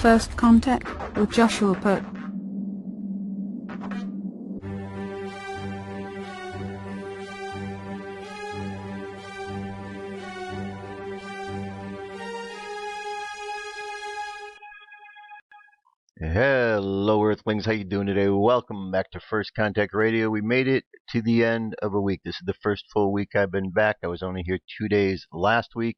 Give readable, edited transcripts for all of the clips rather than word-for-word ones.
first contact with Joshua put. Hello Earthlings, how you doing today? Welcome back to First Contact Radio. We made it to the end of a week. This is the first full week I've been back. I was only here 2 days last week.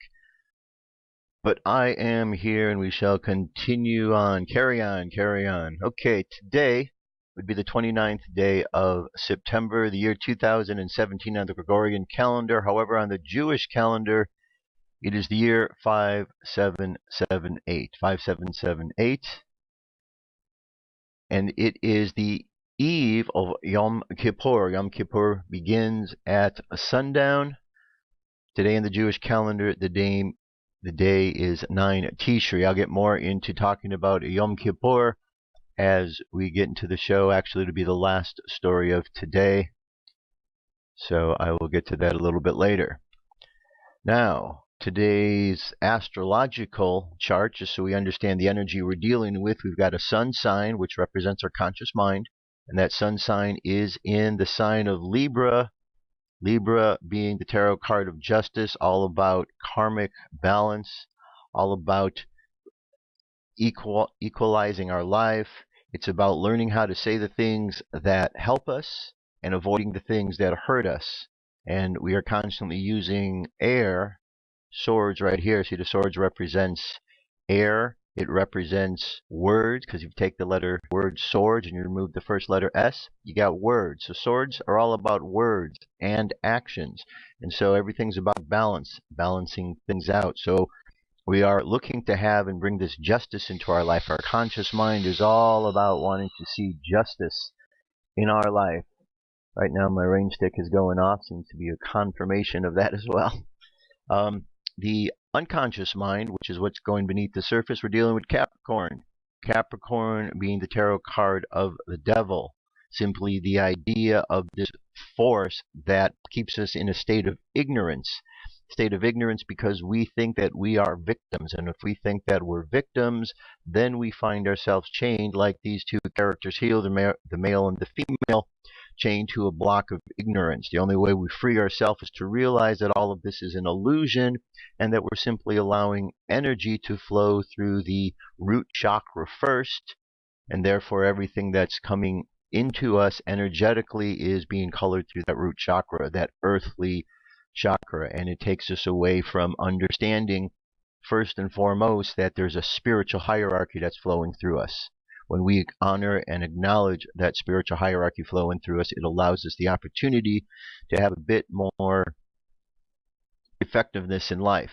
But I am here and we shall continue on. Carry on, carry on. Okay, today would be the 29th day of September, the year 2017 on the Gregorian calendar. However, on the Jewish calendar, it is the year 5778. 5778. And it is the eve of Yom Kippur. Yom Kippur begins at sundown. Today in the Jewish calendar, the day is 9 Tishri. I'll get more into talking about Yom Kippur as we get into the show. Actually, it'll be the last story of today. So I will get to that a little bit later. Now, today's astrological chart, just so we understand the energy we're dealing with, we've got a sun sign, which represents our conscious mind. And that sun sign is in the sign of Libra. Libra being the tarot card of justice, all about karmic balance, all about equalizing our life. It's about learning how to say the things that help us and avoiding the things that hurt us. And we are constantly using air. Swords right here. See, the swords represents air. It represents words, because if you take the letter word swords and you remove the first letter S, you got words. So swords are all about words and actions. And so everything's about balance, balancing things out. So we are looking to have and bring this justice into our life. Our conscious mind is all about wanting to see justice in our life. Right now my rain stick is going off. Seems to be a confirmation of that as well. The unconscious mind, which is what's going beneath the surface, we're dealing with Capricorn. Capricorn being the tarot card of the devil. Simply the idea of this force that keeps us in a state of ignorance. State of ignorance because we think that we are victims. And if we think that we're victims, then we find ourselves chained like these two characters here, the male and the female, chained to a block of ignorance. The only way we free ourselves is to realize that all of this is an illusion and that we're simply allowing energy to flow through the root chakra first, and therefore everything that's coming into us energetically is being colored through that root chakra, that earthly chakra, and it takes us away from understanding first and foremost that there's a spiritual hierarchy that's flowing through us. When we honor and acknowledge that spiritual hierarchy flowing through us, it allows us the opportunity to have a bit more effectiveness in life.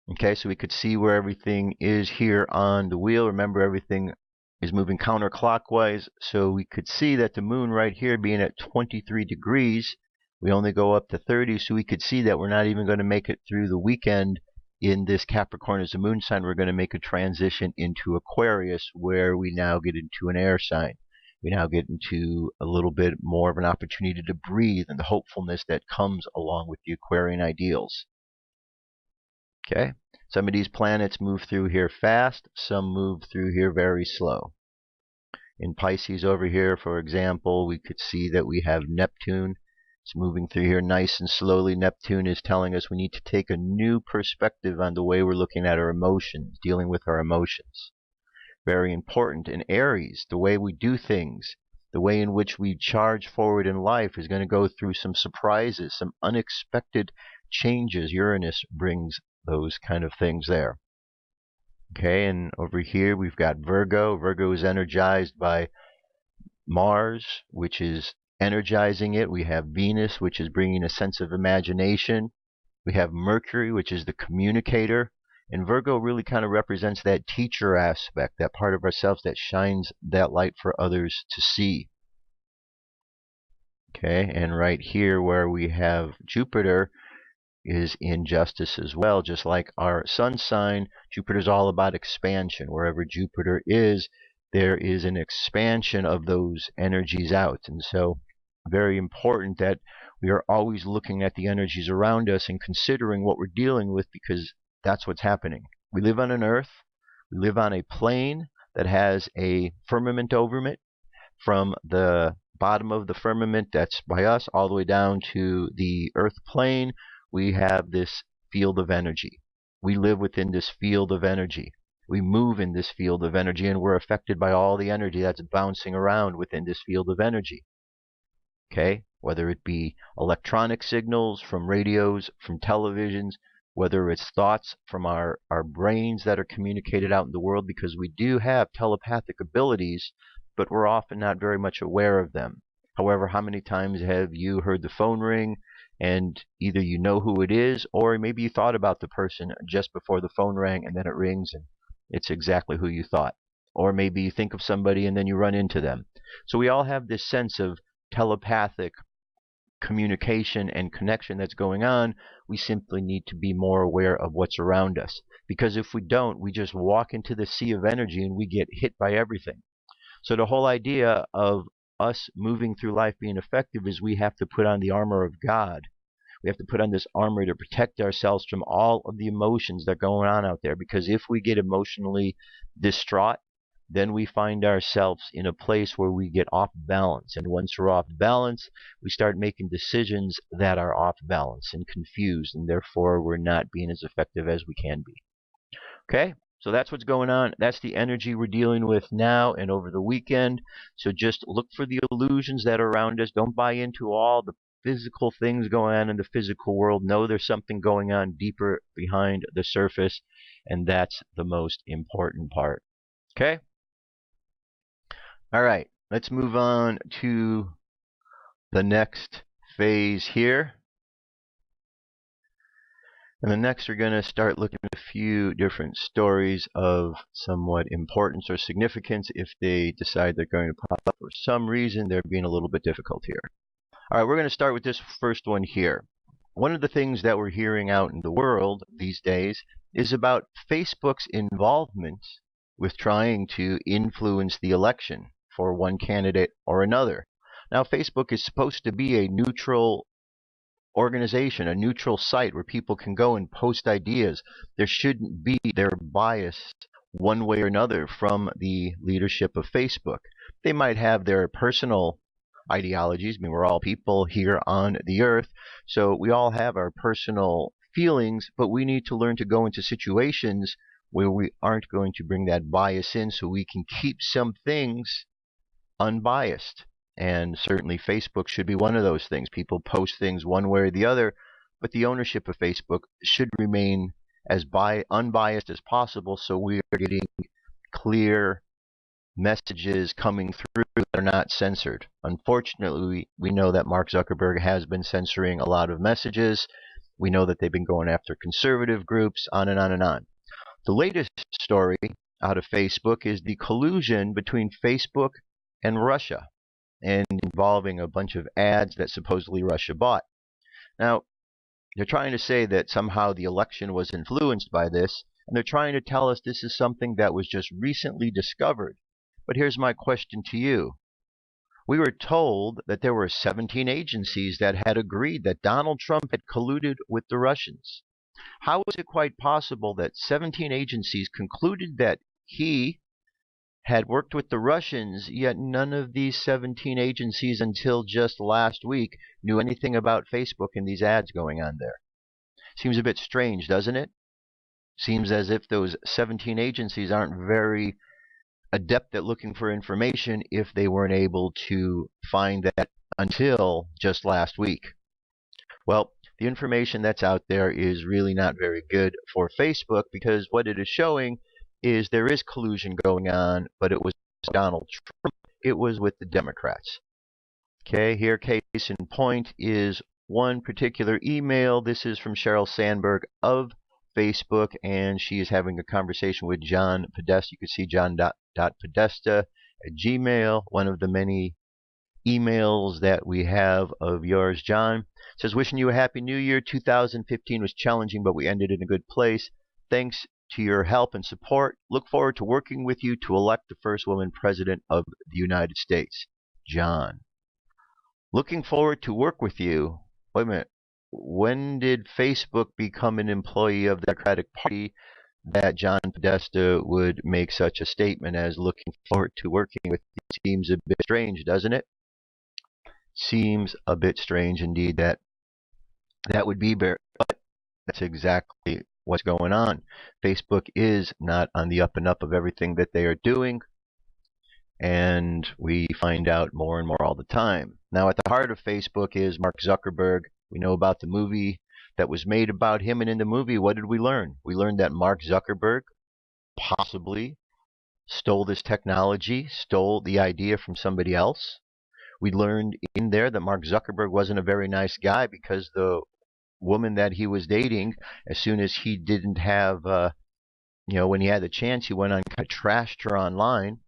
Okay, so we could see where everything is here on the wheel. Remember, everything is moving counterclockwise, so we could see that the moon right here being at 23 degrees, we only go up to 30, so we could see that we're not even going to make it through the weekend. In this Capricorn as a moon sign, we're going to make a transition into Aquarius, where we now get into an air sign. We now get into a little bit more of an opportunity to breathe and the hopefulness that comes along with the Aquarian ideals. Okay, some of these planets move through here fast, some move through here very slow. In Pisces over here, for example, we could see that we have Neptune. It's moving through here nice and slowly. Neptune is telling us we need to take a new perspective on the way we're looking at our emotions, dealing with our emotions. Very important. In Aries, the way we do things, the way in which we charge forward in life is going to go through some surprises, some unexpected changes. Uranus brings those kind of things there. Okay, and over here we've got Virgo. Virgo is energized by Mars, which is energizing it. We have Venus, which is bringing a sense of imagination. We have Mercury, which is the communicator. And Virgo really kind of represents that teacher aspect, that part of ourselves that shines that light for others to see. Okay, and right here where we have Jupiter is in justice as well, just like our sun sign. Jupiter's all about expansion. Wherever Jupiter is, there is an expansion of those energies out. And so very important that we are always looking at the energies around us and considering what we're dealing with, because that's what's happening. We live on an earth We live on a plane that has a firmament over it, from the bottom of the firmament that's by us all the way down to the earth plane. We have this field of energy. We live within this field of energy. We move in this field of energy, and we're affected by all the energy that's bouncing around within this field of energy. Okay? Whether it be electronic signals from radios, from televisions, whether it's thoughts from our brains that are communicated out in the world, because we do have telepathic abilities, but we're often not very much aware of them. However, how many times have you heard the phone ring and either you know who it is, or maybe you thought about the person just before the phone rang and then it rings and it's exactly who you thought? Or maybe you think of somebody and then you run into them. So we all have this sense of telepathic communication and connection that's going on. We simply need to be more aware of what's around us. Because if we don't, we just walk into the sea of energy and we get hit by everything. So the whole idea of us moving through life being effective is we have to put on the armor of God. We have to put on this armor to protect ourselves from all of the emotions that are going on out there. Because if we get emotionally distraught, then we find ourselves in a place where we get off balance. And once we're off balance, we start making decisions that are off balance and confused, and therefore we're not being as effective as we can be. Okay? So that's what's going on. That's the energy we're dealing with now and over the weekend. So just look for the illusions that are around us. Don't buy into all the physical things going on in the physical world. Know there's something going on deeper behind the surface, and that's the most important part. Okay? All right, let's move on to the next phase here. And the next, we're going to start looking at a few different stories of somewhat importance or significance if they decide they're going to pop up. For some reason, they're being a little bit difficult here. All right, we're going to start with this first one here. One of the things that we're hearing out in the world these days is about Facebook's involvement with trying to influence the election for one candidate or another. Now, Facebook is supposed to be a neutral organization, a neutral site where people can go and post ideas. There shouldn't be their bias one way or another from the leadership of Facebook. They might have their personal ideologies. I mean, we're all people here on the earth, so we all have our personal feelings, but we need to learn to go into situations where we aren't going to bring that bias in, so we can keep some things unbiased. And certainly Facebook should be one of those things. People post things one way or the other, but the ownership of Facebook should remain as unbiased as possible, so we are getting clear messages coming through that are not censored. Unfortunately, we know that Mark Zuckerberg has been censoring a lot of messages. We know that they've been going after conservative groups, on and on and on. The latest story out of Facebook is the collusion between Facebook and Russia, and involving a bunch of ads that supposedly Russia bought. Now, they're trying to say that somehow the election was influenced by this, and they're trying to tell us this is something that was just recently discovered. But here's my question to you. We were told that there were 17 agencies that had agreed that Donald Trump had colluded with the Russians. How is it quite possible that 17 agencies concluded that he had worked with the Russians, yet none of these 17 agencies until just last week knew anything about Facebook and these ads going on there? Seems a bit strange, doesn't it? Seems as if those 17 agencies aren't very adept at looking for information if they weren't able to find that until just last week. Well, the information that's out there is really not very good for Facebook, because what it is showing is there is collusion going on, but it was Donald Trump. It was with the Democrats. Okay, here case in point is one particular email. This is from Sheryl Sandberg of Facebook, and she is having a conversation with John Podesta. You can see John.Podesta at Gmail, one of the many emails that we have of yours, John. It says, wishing you a happy new year. 2015 was challenging, but we ended in a good place. Thanks to your help and support. Look forward to working with you to elect the first woman president of the United States. John. Looking forward to work with you. Wait a minute. When did Facebook become an employee of the Democratic Party? that John Podesta would make such a statement as looking forward to working with you seems a bit strange, doesn't it? Seems a bit strange indeed that would be but that's exactly what's going on. Facebook is not on the up and up of everything that they are doing, and we find out more and more all the time. Now, at the heart of Facebook is Mark Zuckerberg. We know about the movie that was made about him, and in the movie, what did we learn? We learned that Mark Zuckerberg possibly stole this technology, stole the idea from somebody else. We learned in there that Mark Zuckerberg wasn't a very nice guy because the woman that he was dating, as soon as he didn't have, when he had the chance, he went on kind of trashed her online.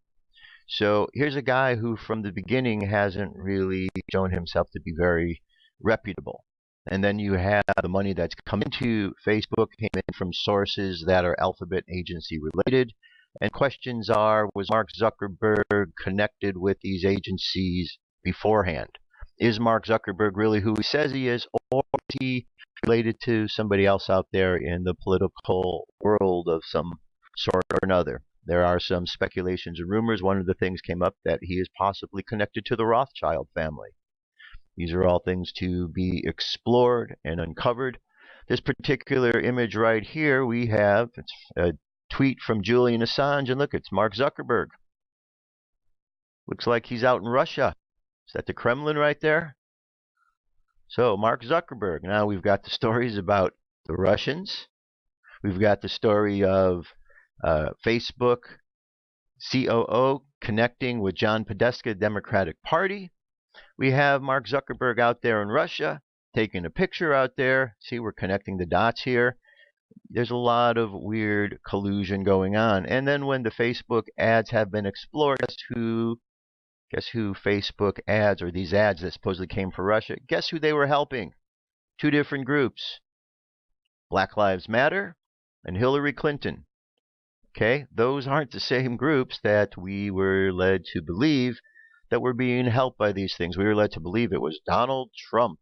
So here's a guy who from the beginning hasn't really shown himself to be very reputable. And then you have the money that's come into Facebook came in from sources that are Alphabet agency related. And questions are, was Mark Zuckerberg connected with these agencies beforehand? Is Mark Zuckerberg really who he says he is, or is he related to somebody else out there in the political world of some sort or another? There are some speculations and rumors. One of the things came up that he is possibly connected to the Rothschild family. These are all things to be explored and uncovered. This particular image right here, we have it's a tweet from Julian Assange, and look, it's Mark Zuckerberg. Looks like he's out in Russia. Is that the Kremlin right there? So, Mark Zuckerberg. Now we've got the stories about the Russians. We've got the story of Facebook COO connecting with John Podesta, Democratic Party. We have Mark Zuckerberg out there in Russia taking a picture out there. See, we're connecting the dots here. There's a lot of weird collusion going on. And then when the Facebook ads have been explored, guess who Facebook ads, or these ads that supposedly came from Russia, guess who they were helping? Two different groups. Black Lives Matter and Hillary Clinton. Okay, those aren't the same groups that we were led to believe that were being helped by these things. We were led to believe it was Donald Trump.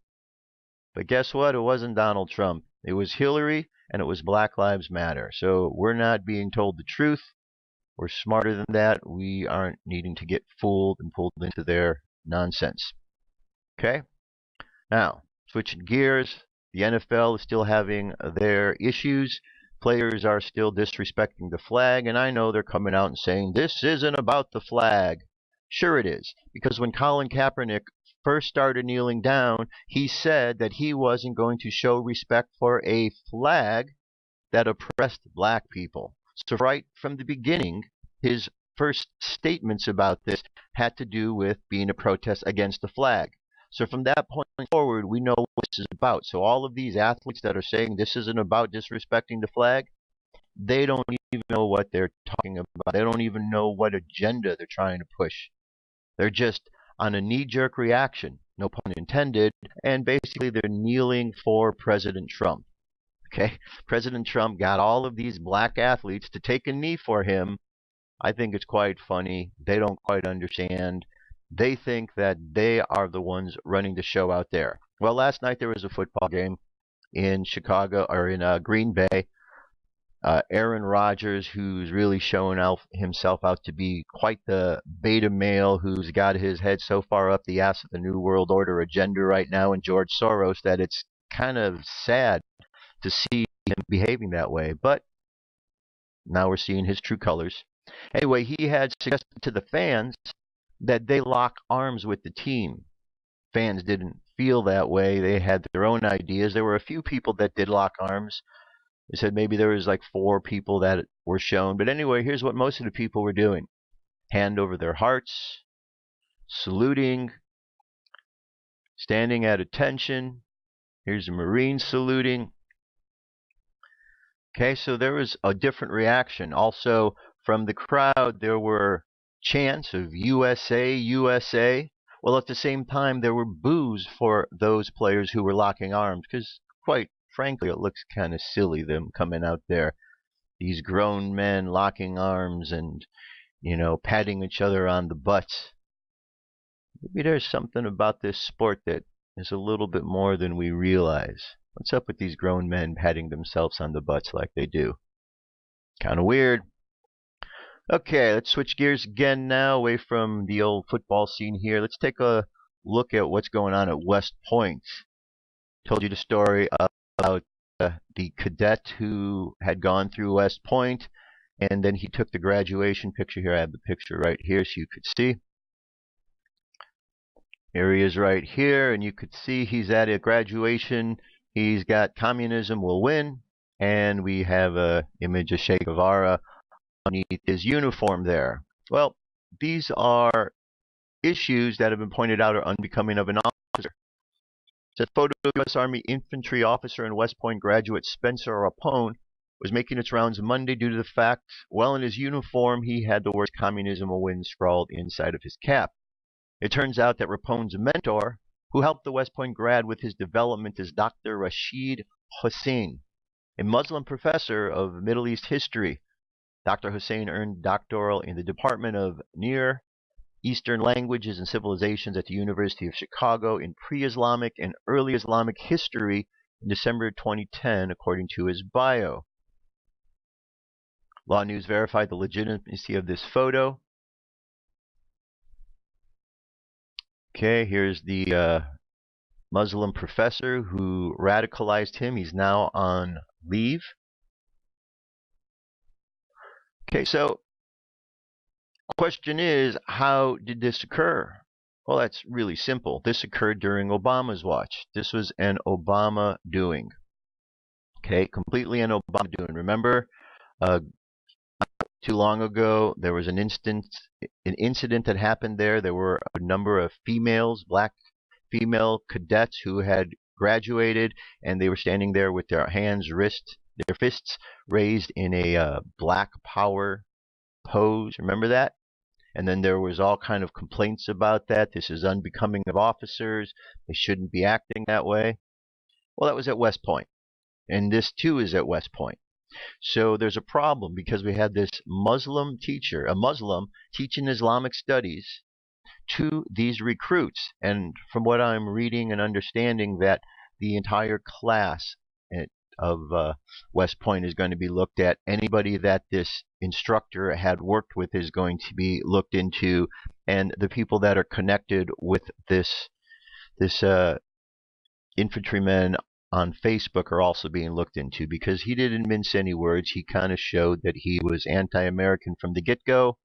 But guess what? It wasn't Donald Trump. It was Hillary, and it was Black Lives Matter. So we're not being told the truth. We're smarter than that. We aren't needing to get fooled and pulled into their nonsense. Okay? Now, switching gears, the NFL is still having their issues. Players are still disrespecting the flag, and I know they're coming out and saying, this isn't about the flag. Sure it is, because when Colin Kaepernick first started kneeling down, he said that he wasn't going to show respect for a flag that oppressed black people. So right from the beginning, his first statements about this had to do with being a protest against the flag. So from that point forward, we know what this is about. So all of these athletes that are saying this isn't about disrespecting the flag, they don't even know what they're talking about. They don't even know what agenda they're trying to push. They're just on a knee-jerk reaction, no pun intended, and basically they're kneeling for President Trump. Okay, President Trump got all of these black athletes to take a knee for him. I think it's quite funny. They don't quite understand. They think that they are the ones running the show out there. Well, last night there was a football game in Chicago, or in Green Bay. Aaron Rodgers, who's really showing himself out to be quite the beta male, who's got his head so far up the ass of the New World Order agenda right now, and George Soros, that it's kind of sad to see him behaving that way. But now we're seeing his true colors. Anyway, he had suggested to the fans that they lock arms with the team. Fans didn't feel that way. They had their own ideas. There were a few people that did lock arms. They said maybe there was like 4 people that were shown. But anyway, here's what most of the people were doing. Hand over their hearts, saluting, standing at attention. Here's a Marine saluting. Okay, so there was a different reaction. Also, from the crowd, there were chants of USA, USA. Well, at the same time, there were boos for those players who were locking arms, because quite frankly, it looks kind of silly, them coming out there, these grown men locking arms and, patting each other on the butts. Maybe there's something about this sport that is a little bit more than we realize. What's up with these grown men patting themselves on the butts like they do? Kind of weird. Okay, let's switch gears again now, away from the old football scene here. Let's take a look at what's going on at West Point. Told you the story about the cadet who had gone through West Point, and then he took the graduation picture here. I have the picture right here so you could see. Here he is right here, and you could see he's at a graduation. He's got "Communism Will Win," and we have a image of Che Guevara underneath his uniform there. Well, these are issues that have been pointed out are unbecoming of an officer. The photo of U.S. Army infantry officer and West Point graduate Spencer Rapone was making its rounds Monday due to the fact, while in his uniform, he had the words "Communism Will Win" scrawled inside of his cap. It turns out that Rapone's mentor, who helped the West Point grad with his development, is Dr. Rashid Hussain, a Muslim professor of Middle East history. Dr. Hussain earned doctoral in the Department of Near Eastern Languages and Civilizations at the University of Chicago in pre-Islamic and early Islamic history in December 2010, according to his bio. Law News verified the legitimacy of this photo. Okay, here's the Muslim professor who radicalized him. He's now on leave. Okay, so the question is, how did this occur? Well, that's really simple. This occurred during Obama's watch. This was an Obama doing. Okay, completely an Obama doing. Remember, too long ago, there was an incident that happened there. There were a number of females, black female cadets who had graduated, and they were standing there with their their fists raised in a black power pose. Remember that? And then there was all kind of complaints about that. This is unbecoming of officers. They shouldn't be acting that way. Well, that was at West Point. And this too is at West Point. So there's a problem because we had this Muslim teacher, a Muslim, teaching Islamic studies to these recruits. And from what I'm reading and understanding, that the entire class of West Point is going to be looked at. Anybody that this instructor had worked with is going to be looked into, and the people that are connected with this infantryman on Facebook are also being looked into, because he didn't mince any words. He kind of showed that he was anti-American from the get-go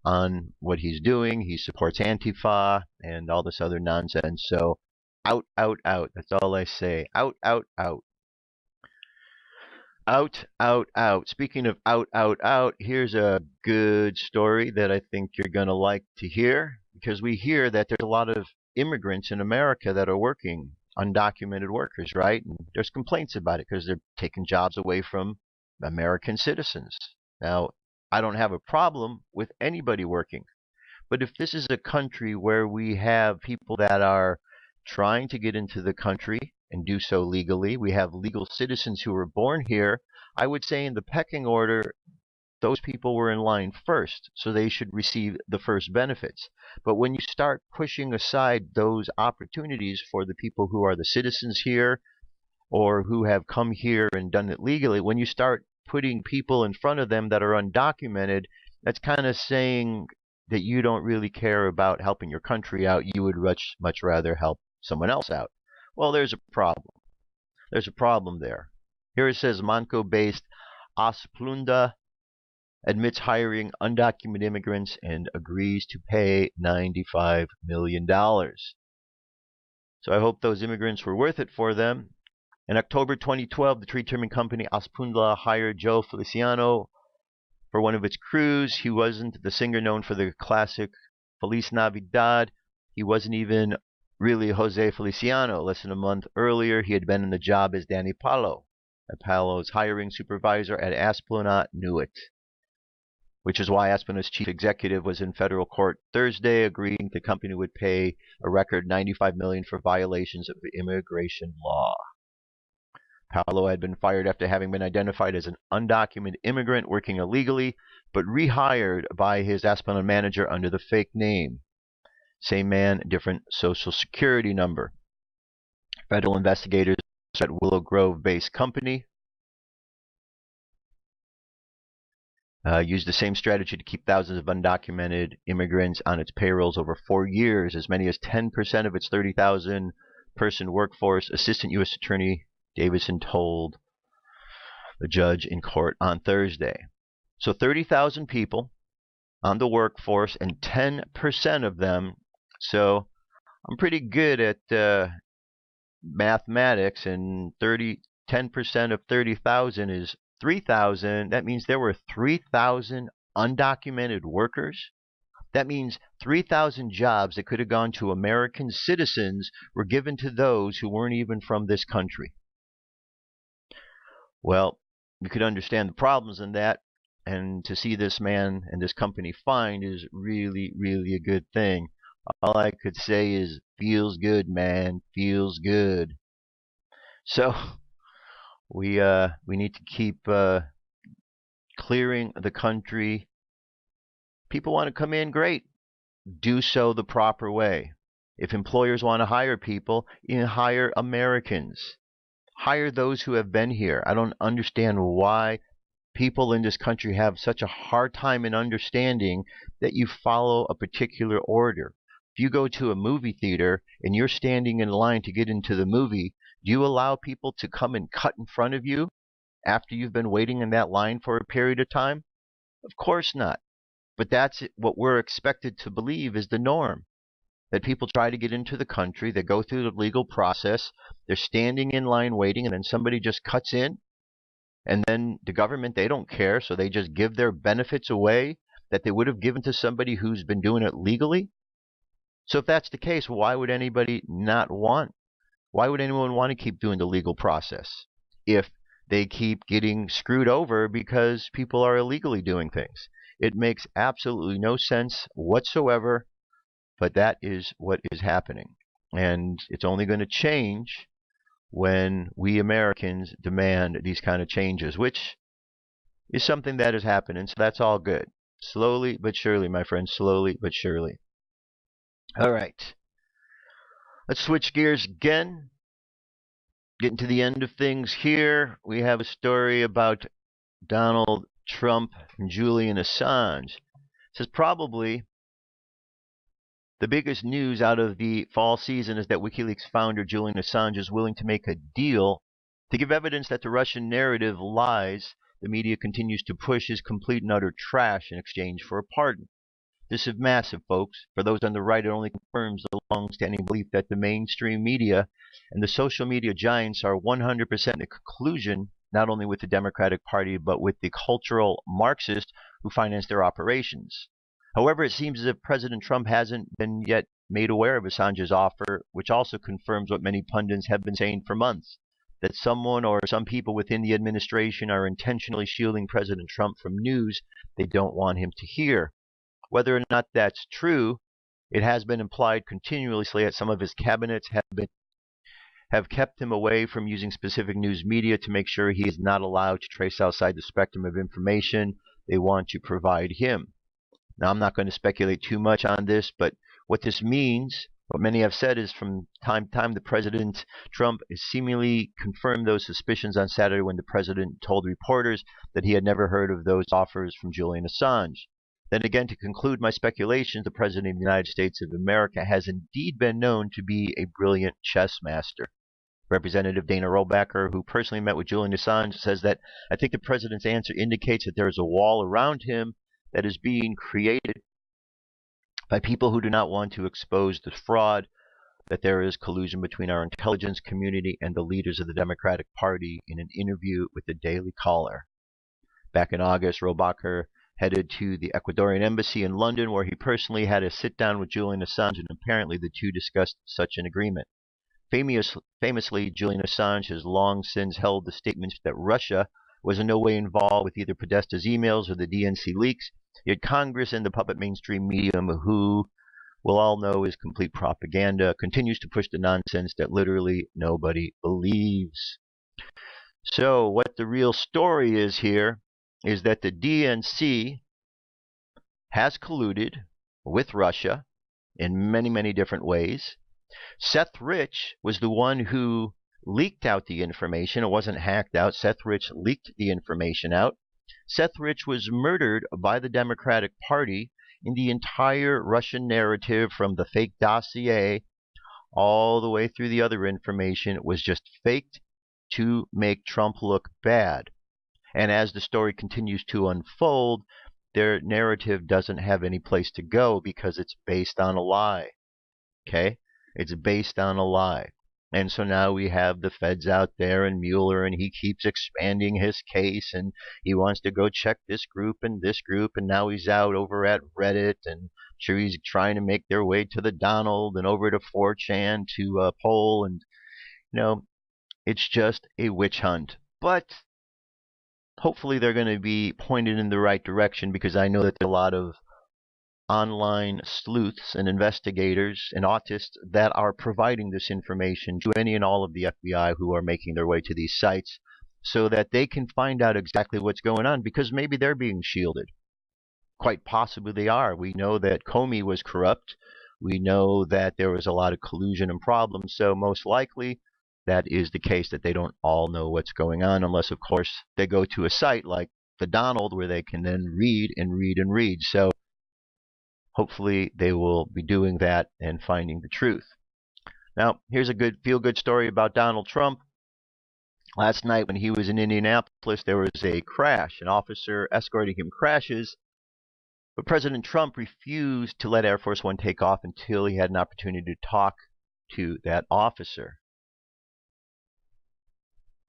on what he's doing. He supports Antifa and all this other nonsense. So out, out, out. That's all I say. Out, out, out. Out, out, out. Speaking of out, out, out, here's a good story that I think you're going to like to hear, because we hear that there's a lot of immigrants in America that are working, undocumented workers, right? And there's complaints about it because they're taking jobs away from American citizens. Now, I don't have a problem with anybody working, but if this is a country where we have people that are trying to get into the country and do so legally, we have legal citizens who were born here, I would say in the pecking order, those people were in line first, so they should receive the first benefits. But when you start pushing aside those opportunities for the people who are the citizens here or who have come here and done it legally, when you start putting people in front of them that are undocumented, that's kind of saying that you don't really care about helping your country out. You would much rather help someone else out. Well, there's a problem. There's a problem there. Here it says Montco-based Asplundh admits hiring undocumented immigrants and agrees to pay $95 million. So I hope those immigrants were worth it for them. In October 2012, the tree trimming company Asplundh hired Joe Feliciano for one of its crews. He wasn't the singer known for the classic Feliz Navidad. He wasn't even really Jose Feliciano. Less than a month earlier, he had been in the job as Danny Palo. Palo's hiring supervisor at Asplundh knew it, which is why Asplundh's chief executive was in federal court Thursday, agreeing the company would pay a record $95 million for violations of immigration law. Palo had been fired after having been identified as an undocumented immigrant working illegally, but rehired by his Asplundh manager under the fake name. Same man, different social security number. Federal investigators at Willow Grove-based company used the same strategy to keep thousands of undocumented immigrants on its payrolls over 4 years, as many as 10% of its 30,000 person workforce, Assistant U.S. Attorney Davidson told the judge in court on Thursday. So 30,000 people on the workforce and 10% of them. So I'm pretty good at mathematics, and 10% of 30,000 is 3,000. That means there were 3,000 undocumented workers. That means 3,000 jobs that could have gone to American citizens were given to those who weren't even from this country. Well, you could understand the problems in that, and to see this man and this company fined is really, really a good thing. All I could say is, feels good, man, feels good. So we need to keep clearing the country. People want to come in, great. Do so the proper way. If employers want to hire people, hire Americans. Hire those who have been here. I don't understand why people in this country have such a hard time in understanding that you follow a particular order. If you go to a movie theater and you're standing in line to get into the movie, do you allow people to come and cut in front of you after you've been waiting in that line for a period of time? Of course not. But that's what we're expected to believe is the norm. That people try to get into the country, they go through the legal process, they're standing in line waiting, and then somebody just cuts in, and then the government, they don't care, so they just give their benefits away that they would have given to somebody who's been doing it legally. So if that's the case, why would anybody not want? Why would anyone want to keep doing the legal process if they keep getting screwed over because people are illegally doing things? It makes absolutely no sense whatsoever, but that is what is happening. And it's only going to change when we Americans demand these kind of changes, which is something that is happening. So that's all good. Slowly but surely, my friends, slowly but surely. All right. Let's switch gears again. Getting to the end of things here. We have a story about Donald Trump and Julian Assange. It says probably the biggest news out of the fall season is that WikiLeaks founder Julian Assange is willing to make a deal to give evidence that the Russian narrative lies the media continues to push is complete and utter trash in exchange for a pardon. This is massive, folks. For those on the right, it only confirms the long-standing belief that the mainstream media and the social media giants are 100% in the conclusion, not only with the Democratic Party, but with the cultural Marxists who finance their operations. However, it seems as if President Trump hasn't been yet made aware of Assange's offer, which also confirms what many pundits have been saying for months, that someone or some people within the administration are intentionally shielding President Trump from news they don't want him to hear. Whether or not that's true, it has been implied continuously that some of his cabinets have kept him away from using specific news media to make sure he is not allowed to trace outside the spectrum of information they want to provide him. Now, I'm not going to speculate too much on this, but what this means, what many have said, is from time to time the President Trump has seemingly confirmed those suspicions on Saturday when the President told reporters that he had never heard of those offers from Julian Assange. Then again, to conclude my speculations, the President of the United States of America has indeed been known to be a brilliant chess master. Representative Dana Rohrabacher, who personally met with Julian Assange, says that I think the President's answer indicates that there is a wall around him that is being created by people who do not want to expose the fraud, that there is collusion between our intelligence community and the leaders of the Democratic Party in an interview with the Daily Caller. Back in August, Rohrabacher headed to the Ecuadorian embassy in London, where he personally had a sit-down with Julian Assange, and apparently the two discussed such an agreement. Famously, Julian Assange has long since held the statements that Russia was in no way involved with either Podesta's emails or the DNC leaks, yet Congress and the puppet mainstream media, who we'll all know is complete propaganda, continues to push the nonsense that literally nobody believes. So what the real story is here is that the DNC has colluded with Russia in many, many different ways. Seth Rich was the one who leaked out the information. It wasn't hacked out. Seth Rich leaked the information out. Seth Rich was murdered by the Democratic Party, in the entire Russian narrative from the fake dossier all the way through the other information was just faked to make Trump look bad. And as the story continues to unfold, their narrative doesn't have any place to go because it's based on a lie. Okay? It's based on a lie. And so now we have the feds out there and Mueller, and he keeps expanding his case, and he wants to go check this group, and now he's out over at Reddit, and sure he's trying to make their way to the Donald and over to 4chan to poll, and it's just a witch hunt. But hopefully they're going to be pointed in the right direction, because I know that there are a lot of online sleuths and investigators and autists that are providing this information to any and all of the FBI who are making their way to these sites so that they can find out exactly what's going on, because maybe they're being shielded. Quite possibly they are. We know that Commie was corrupt. We know that there was a lot of collusion and problems, so most likely that is the case, that they don't all know what's going on, unless of course they go to a site like the Donald where they can then read and read and read. So hopefully they will be doing that and finding the truth. Now, here's a good feel-good story about Donald Trump. Last night when he was in Indianapolis, there was a crash. An officer escorting him crashes, but President Trump refused to let Air Force One take off until he had an opportunity to talk to that officer.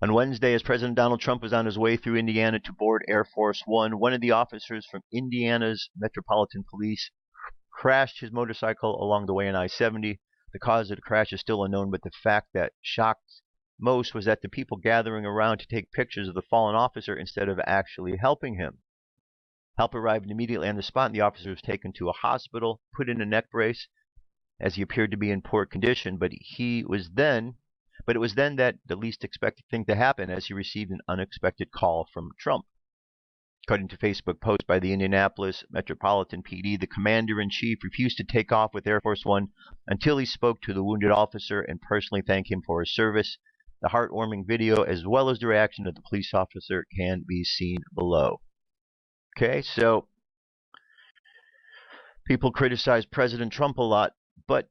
On Wednesday, as President Donald Trump was on his way through Indiana to board Air Force One, one of the officers from Indiana's Metropolitan Police crashed his motorcycle along the way on I-70. The cause of the crash is still unknown, but the fact that shocked most was that the people gathering around to take pictures of the fallen officer instead of actually helping him. Help arrived immediately on the spot, and the officer was taken to a hospital, put in a neck brace, as he appeared to be in poor condition. But it was then that the least expected thing to happen, as he received an unexpected call from Trump. According to Facebook post by the Indianapolis Metropolitan PD, the commander-in-chief refused to take off with Air Force One until he spoke to the wounded officer and personally thanked him for his service. The heartwarming video, as well as the reaction of the police officer, can be seen below. Okay, so people criticize President Trump a lot, but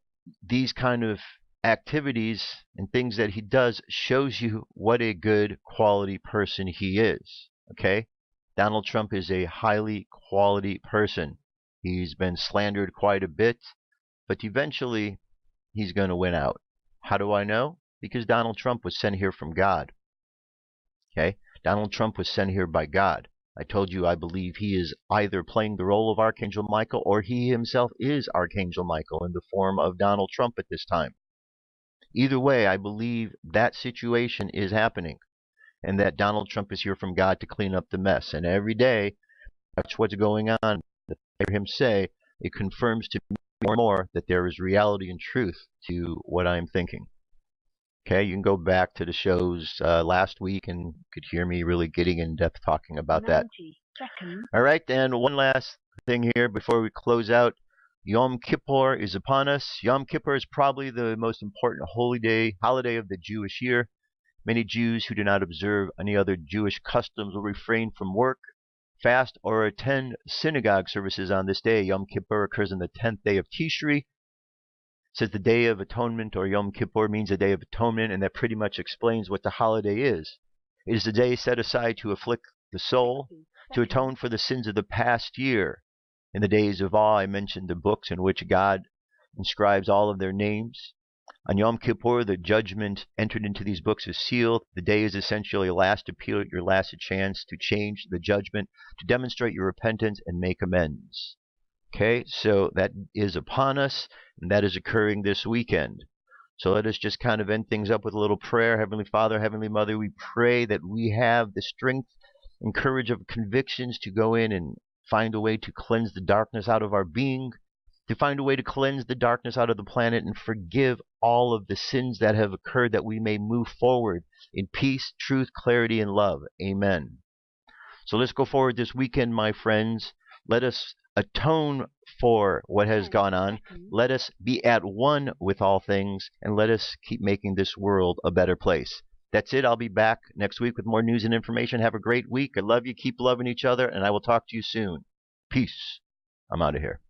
these kind of activities and things that he does shows you what a good quality person he is. Okay? Donald Trump is a highly quality person. He's been slandered quite a bit, but eventually he's going to win out. How do I know? Because Donald Trump was sent here from God. Okay? Donald Trump was sent here by God. I told you I believe he is either playing the role of Archangel Michael, or he himself is Archangel Michael in the form of Donald Trump at this time. Either way, I believe that situation is happening, and that Donald Trump is here from God to clean up the mess. And every day, that's what's going on. I hear him say, it confirms to me more and more that there is reality and truth to what I'm thinking. Okay, you can go back to the shows last week and could hear me really getting in depth talking about that. All right, and one last thing here before we close out. Yom Kippur is upon us. Yom Kippur is probably the most important holiday of the Jewish year. Many Jews who do not observe any other Jewish customs will refrain from work, fast, or attend synagogue services on this day. Yom Kippur occurs on the 10th day of Tishri. It says the Day of Atonement, or Yom Kippur, means a day of atonement, and that pretty much explains what the holiday is. It is the day set aside to afflict the soul, to atone for the sins of the past year. In the days of awe, I mentioned the books in which God inscribes all of their names. On Yom Kippur, the judgment entered into these books is sealed. The day is essentially a last appeal, your last chance to change the judgment, to demonstrate your repentance and make amends. Okay, so that is upon us, and that is occurring this weekend. So let us just kind of end things up with a little prayer. Heavenly Father, Heavenly Mother, we pray that we have the strength and courage of convictions to go in and find a way to cleanse the darkness out of our being, to find a way to cleanse the darkness out of the planet and forgive all of the sins that have occurred, that we may move forward in peace, truth, clarity, and love. Amen. So let's go forward this weekend, my friends. Let us atone for what has gone on. Let us be at one with all things, and let us keep making this world a better place. That's it. I'll be back next week with more news and information. Have a great week. I love you. Keep loving each other, and I will talk to you soon. Peace. I'm out of here.